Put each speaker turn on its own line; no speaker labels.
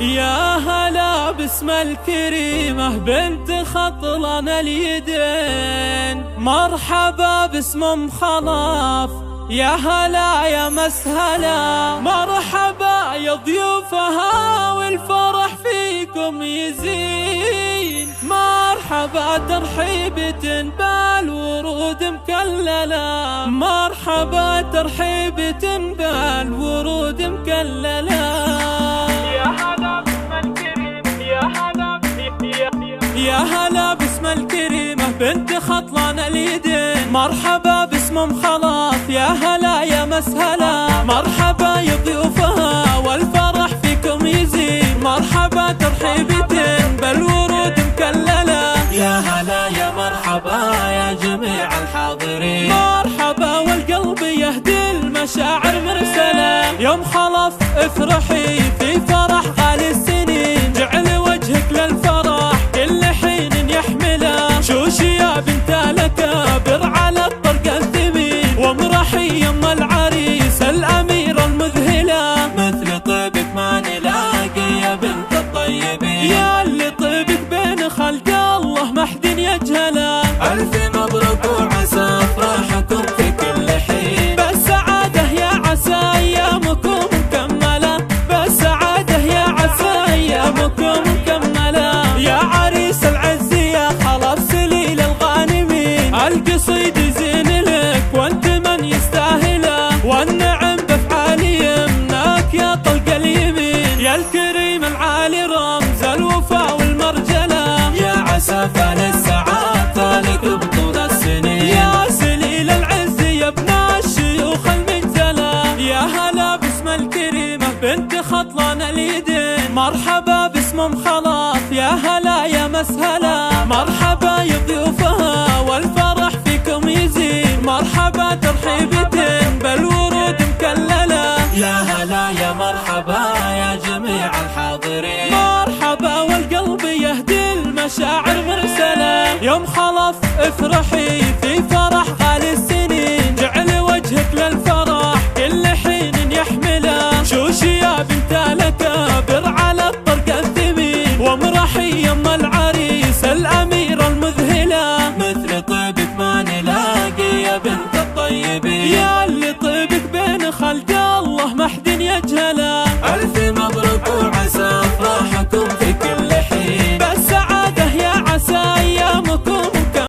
يا هلا باسم الكريمة بنت خطلان اليدين، مرحبا باسم ام خلاف، يا هلا يا مسهلا، مرحبا يا ضيوفها والفرح فيكم يزين، مرحبا ترحيبة بالورود مكللة، مرحبا ترحيبة بالورود مكللة. يا هلا باسم الكريمة بنت خطلان اليدين، مرحبا باسم ام خلاف، يا هلا يا مسهلا، مرحبا يا ضيوفها والفرح فيكم يزين، مرحبا ترحيبة بالورود مكللة.
يا هلا يا مرحبا يا جميع الحاضرين،
مرحبا والقلب يهدي المشاعر مرسلة، يوم خلف افرحي في فرح غالي السنين، جعل وجهك للفرح كل حين يحمله، شوشي يا بنت الأكابر على الطرق الثمين، وامرحي يم العريس الأميرة المذهلة،
مثل طيبك ما نلاقي يا بنت الطيبين،
يا اللي طيبك بين خلق الله ما حد يجهله،
ألف مبروك وعسى أفراحكم في كل حين،
بالسعادة يا عسى أيامكم مكملة، بالسعادة يا عسى أيامكم مكملة، يا عريس العز يا خلاف سليل الغانمين، القصيد يزين لك وانت من يستاهله، والنعم بفعال يمناك يا طلق اليمين، يا الكريم العالي رمز الوفا والمرجلة،
يا عسى فال السعاد طالك بطول السنين،
يا سليل العز يا ابن الشيوخ المنزلة، يا هلا باسم الكريمة بنت خطلان اليدين، مرحبا باسم ام خلاف، يا هلا يا مسهلا، مرحبا يا ضيوفها والفرح فيكم يزين، مرحبا ترحيبة بالورود مكللة.
يا هلا يا مرحبا يا جميع الحاضرين،
مرحبا والقلب يهدي المشاعر مرسلة، يوم خلف افرحي في فرح غالي السنين، جعل وجهك للفرح كل حين يحمله، شوشي يا بنت الأكابر على الطرق الثمين، وامرحي يم العريس الأميرة المذهلة،
مثل طيبك ما نلاقي يا بنت الطيبين.